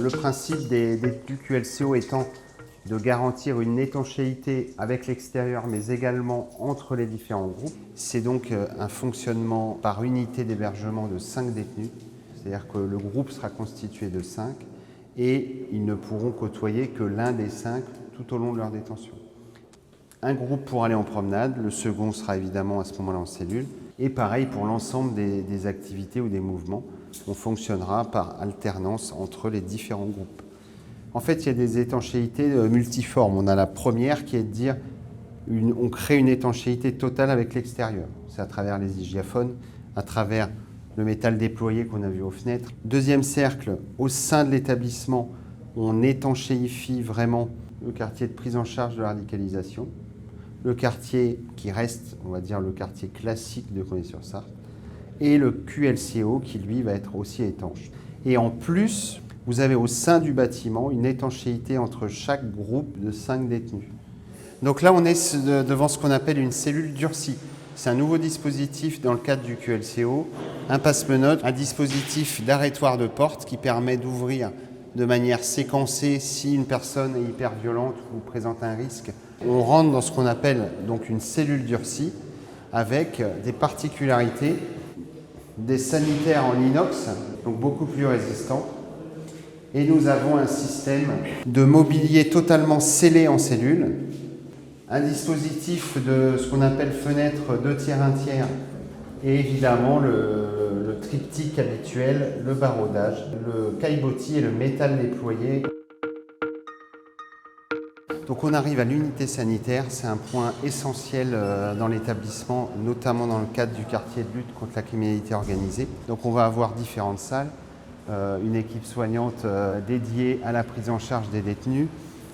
Le principe du QLCO étant de garantir une étanchéité avec l'extérieur, mais également entre les différents groupes. C'est donc un fonctionnement par unité d'hébergement de 5 détenus, c'est-à-dire que le groupe sera constitué de 5 et ils ne pourront côtoyer que l'un des 5 tout au long de leur détention. Un groupe pour aller en promenade, le second sera évidemment à ce moment-là en cellule, et pareil pour l'ensemble des activités ou des mouvements, on fonctionnera par alternance entre les différents groupes. En fait, il y a des étanchéités multiformes. On a la première qui est de dire on crée une étanchéité totale avec l'extérieur. C'est à travers les hygiaphones, à travers le métal déployé qu'on a vu aux fenêtres. Deuxième cercle, au sein de l'établissement, on étanchéifie vraiment le quartier de prise en charge de la radicalisation, le quartier qui reste, on va dire, le quartier classique de Condé-sur-Sarthe, et le QLCO qui, lui, va être aussi étanche. Et en plus, vous avez au sein du bâtiment une étanchéité entre chaque groupe de 5 détenus. Donc là, on est devant ce qu'on appelle une cellule durcie. C'est un nouveau dispositif dans le cadre du QLCO, un passe-menottes, un dispositif d'arrêtoire de porte qui permet d'ouvrir de manière séquencée si une personne est hyper violente ou présente un risque. On rentre dans ce qu'on appelle donc une cellule durcie avec des particularités, des sanitaires en inox, donc beaucoup plus résistants. Et nous avons un système de mobilier totalement scellé en cellule, un dispositif de ce qu'on appelle fenêtre 2 tiers, 1 tiers, et évidemment le triptyque habituel, le barodage, le caillebotis et le métal déployé. Donc on arrive à l'unité sanitaire, c'est un point essentiel dans l'établissement, notamment dans le cadre du quartier de lutte contre la criminalité organisée. Donc on va avoir différentes salles, une équipe soignante dédiée à la prise en charge des détenus,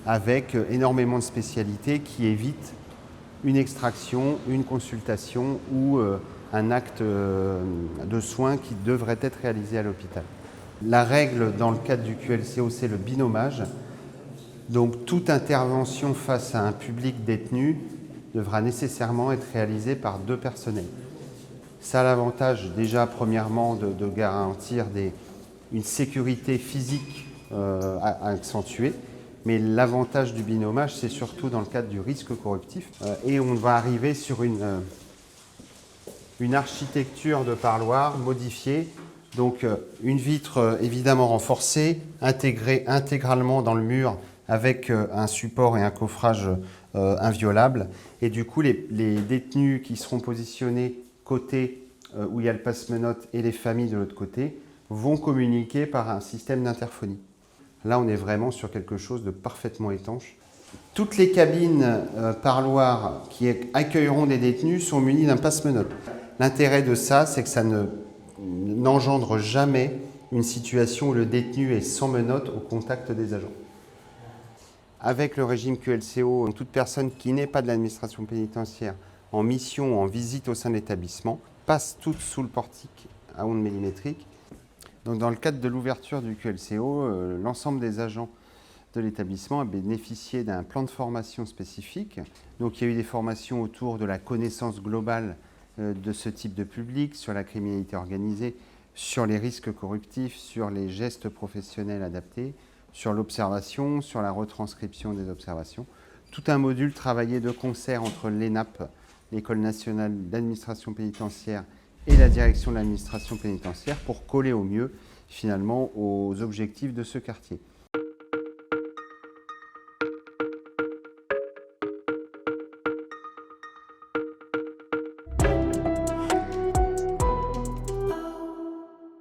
avec énormément de spécialités qui évitent une extraction, une consultation ou un acte de soins qui devrait être réalisé à l'hôpital. La règle dans le cadre du QLCO, c'est le binomage. Donc toute intervention face à un public détenu devra nécessairement être réalisée par 2 personnels. Ça a l'avantage déjà premièrement de garantir une sécurité physique accentuée, mais l'avantage du binomage c'est surtout dans le cadre du risque corruptif. Et on va arriver sur une architecture de parloir modifiée, donc une vitre évidemment renforcée, intégrée intégralement dans le mur avec un support et un coffrage inviolable. Et du coup, les détenus qui seront positionnés côté où il y a le passe-menottes et les familles de l'autre côté vont communiquer par un système d'interphonie. Là, on est vraiment sur quelque chose de parfaitement étanche. Toutes les cabines parloirs qui accueilleront des détenus sont munies d'un passe-menottes. L'intérêt de ça, c'est que ça n'engendre jamais une situation où le détenu est sans menottes au contact des agents. Avec le régime QLCO, toute personne qui n'est pas de l'administration pénitentiaire en mission ou en visite au sein de l'établissement passe toute sous le portique à ondes millimétriques. Donc dans le cadre de l'ouverture du QLCO, l'ensemble des agents de l'établissement a bénéficié d'un plan de formation spécifique. Donc il y a eu des formations autour de la connaissance globale de ce type de public, sur la criminalité organisée, sur les risques corruptifs, sur les gestes professionnels adaptés, sur l'observation, sur la retranscription des observations. Tout un module travaillé de concert entre l'ENAP, l'École nationale d'administration pénitentiaire, et la direction de l'administration pénitentiaire pour coller au mieux finalement aux objectifs de ce quartier.